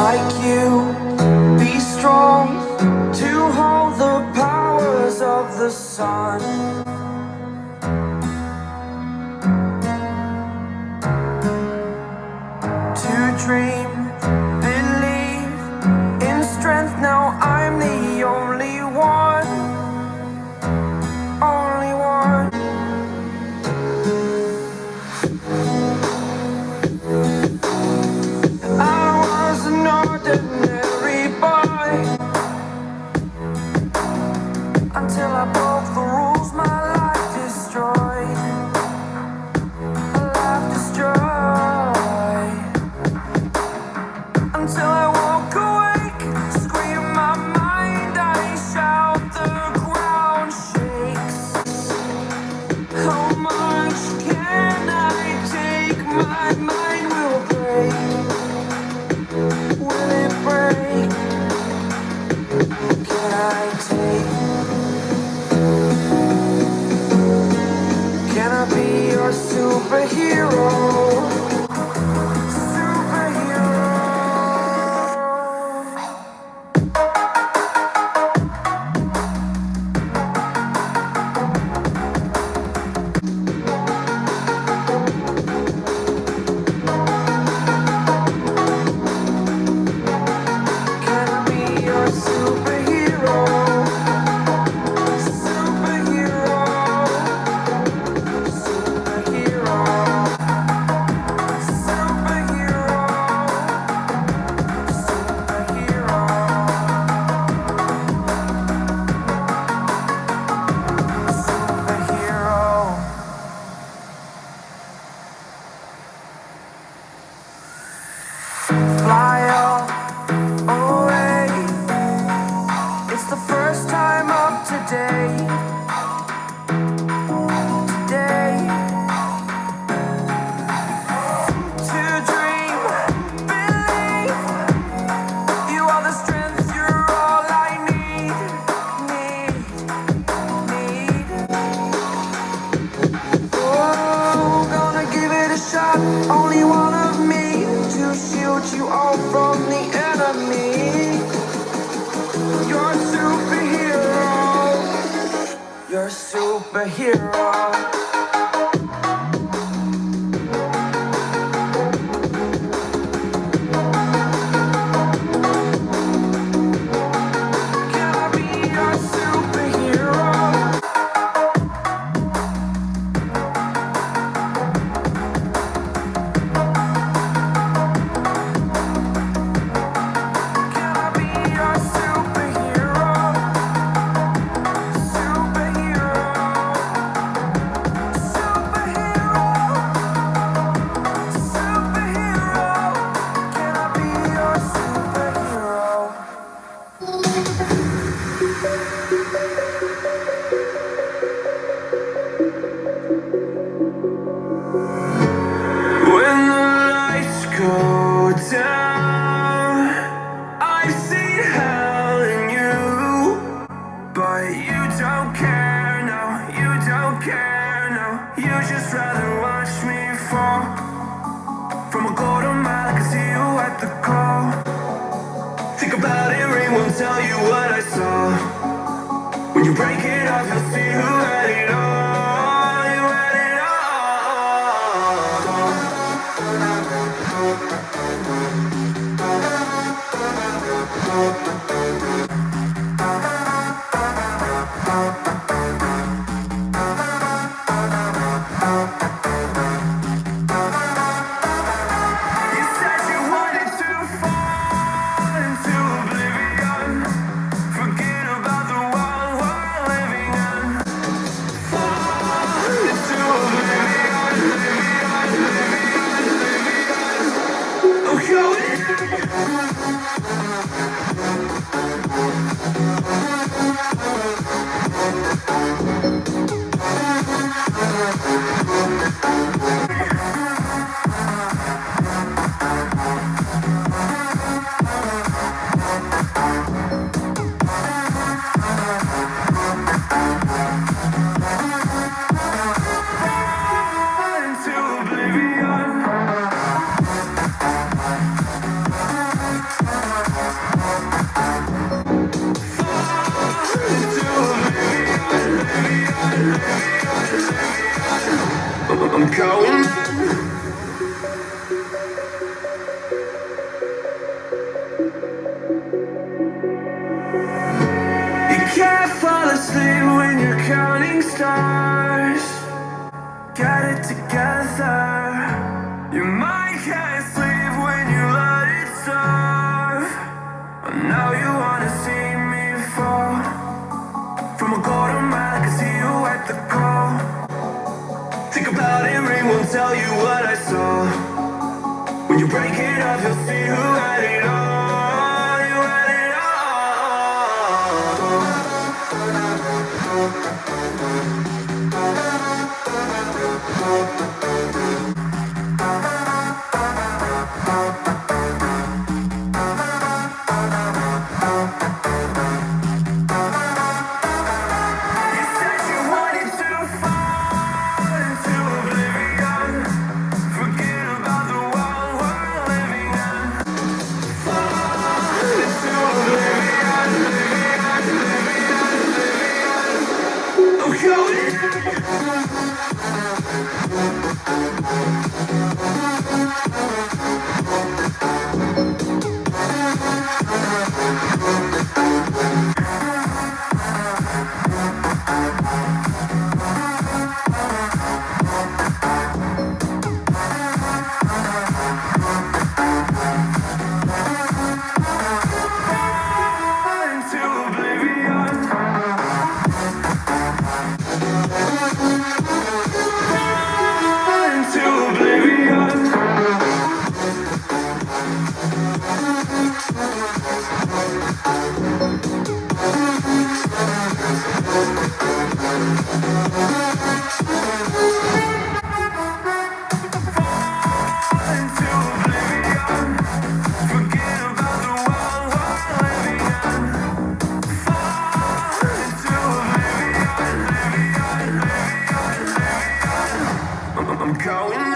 like you. Be strong to hold the powers of the sun. To dream, believe in strength. Now I'm the only one, only one. I was an ordinary boy until I broke the rules. My life destroyed, a life destroyed. Until I woke awake, scream my mind, I shout, the ground shakes. How much can I take? My mind will break. Will it break? Can I take? Can I be your superhero? Fly up away. It's the first time of today. Today. To dream, believe. You are the strength, you're all I need. Oh, gonna give it a shot. Only one of me to shield you all from the enemy. You're a superhero. You're a superhero. Can I be your superhero? Can I be your superhero? Superhero. Superhero. Superhero. Can I be your superhero? When the lights go down, I've seen hell in you, but you don't care, no, you don't care, no. You just rather watch me fall from a golden mile. I can see you at the call. Think about it, ring won't tell you what I saw. When you break it off, you'll see who had it all. You had it all. You said you wanted to fall into oblivion. Forget about the world we're living in. Fall into oblivion, oblivion. Oh, yo. Into oblivion. counting stars. Get it together. Your mind can't sleep when you let it serve. But now you wanna see me fall. From a golden mile, I can see you at the call. Think about it, ring won't tell you what I saw. When you break it up, you'll see who had it all. You had it all. You said you wanted to fall into oblivion. Forget about the world we're living in. Fall into oblivion, I'm going. Into oblivion. Into oblivion. Into oblivion. Forget about the world we're living in. Fall into oblivion, I'm going